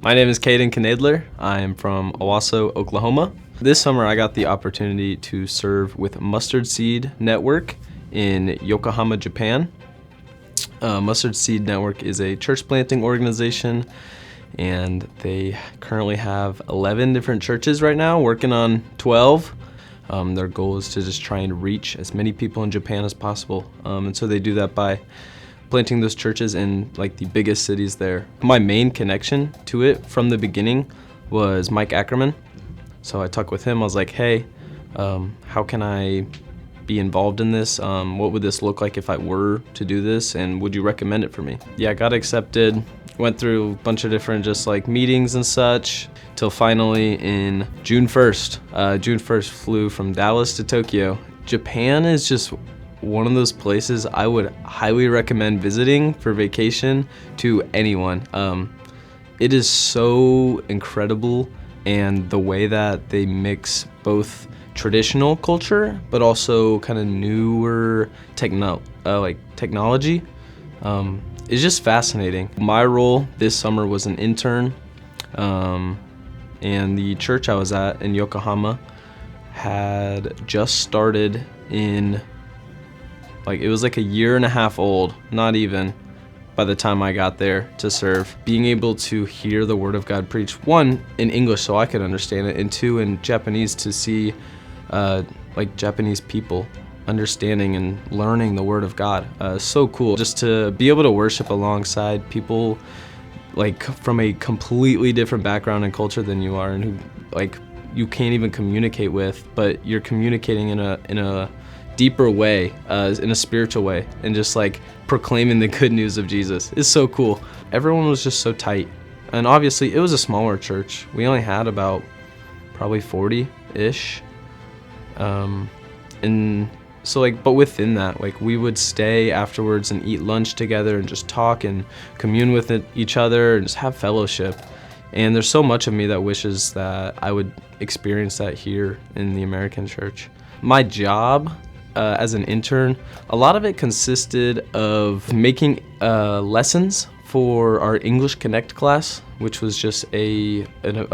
My name is Caden Knoedler. I am from Owasso, Oklahoma. This summer I got the opportunity to serve with Mustard Seed Network in Yokohama, Japan. Mustard Seed Network is a church planting organization, and they currently have 11 different churches right now, working on 12. Their goal is to just try and reach as many people in Japan as possible. And so they do that by planting those churches in like the biggest cities there. My main connection to it from the beginning was Mike Ackerman. So I talked with him. I was like, hey, how can I be involved in this? What would this look like if I were to do this? And would you recommend it for me? Yeah, I got accepted. Went through a bunch of different just like meetings and such till finally in June 1st. June 1st flew from Dallas to Tokyo. Japan is just one of those places I would highly recommend visiting for vacation to anyone. It is so incredible, and the way that they mix both traditional culture but also kind of newer technology is just fascinating. My role this summer was an intern, and the church I was at in Yokohama had just started in it was like a year and a half old, not even, by the time I got there to serve. Being able to hear the Word of God preached, one, in English so I could understand it, and two, in Japanese to see Japanese people understanding and learning the Word of God. So cool. Just to be able to worship alongside people from a completely different background and culture than you are, and who you can't even communicate with, but you're communicating in a deeper way, in a spiritual way, and just proclaiming the good news of Jesus is so cool. Everyone was just so tight, and obviously it was a smaller church. We only had about probably 40-ish, and so but within that, we would stay afterwards and eat lunch together and just talk and commune with each other and just have fellowship. And there's so much of me that wishes that I would experience that here in the American church. My job as an intern, a lot of it consisted of making lessons for our English Connect class, which was just a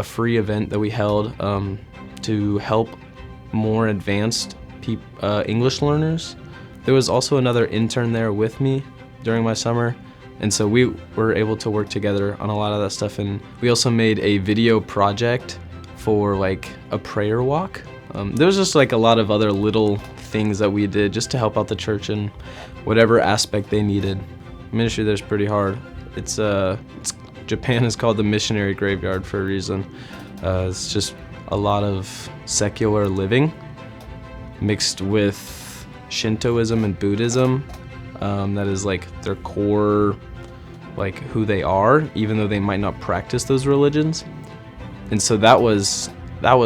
free event that we held to help more advanced English learners. There was also another intern there with me during my summer, and so we were able to work together on a lot of that stuff. And we also made a video project for a prayer walk. There was just a lot of other little things that we did just to help out the church in whatever aspect they needed. Ministry there's pretty hard. Japan is called the missionary graveyard for a reason. It's just a lot of secular living mixed with Shintoism and Buddhism. That is their core, who they are, even though they might not practice those religions. And so that was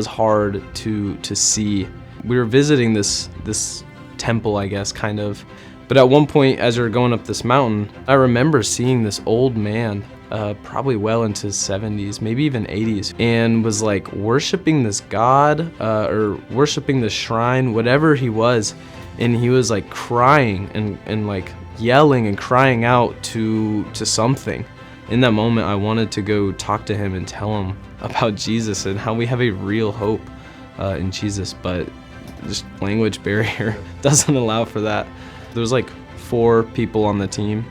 hard to see. We were visiting this temple, I guess, kind of. But at one point, as we were going up this mountain, I remember seeing this old man, probably well into his 70s, maybe even 80s, and was worshiping this god, or worshiping this shrine, whatever he was. And he was crying and yelling and crying out to something. In that moment, I wanted to go talk to him and tell him about Jesus and how we have a real hope in Jesus, but just language barrier doesn't allow for that. There was 4 people on the team.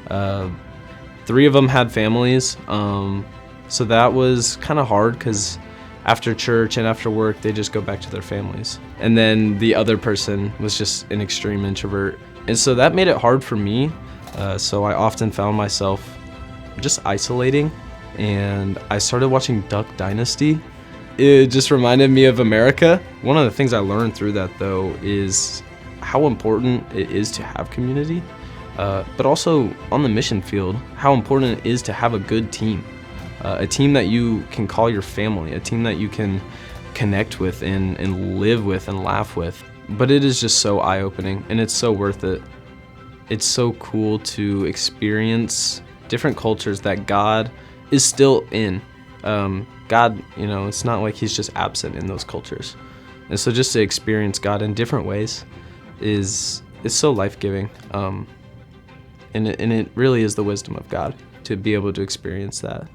3 of them had families, so that was kind of hard because after church and after work, they just go back to their families. And then the other person was just an extreme introvert, and so that made it hard for me. So I often found myself just isolating, and I started watching Duck Dynasty. It just reminded me of America. One of the things I learned through that, though, is how important it is to have community, but also on the mission field, how important it is to have a good team, a team that you can call your family, a team that you can connect with and live with and laugh with. But it is just so eye-opening, and it's so worth it. It's so cool to experience different cultures that God is still in. God, it's not like he's just absent in those cultures. And so just to experience God in different ways is so life-giving. And it really is the wisdom of God to be able to experience that.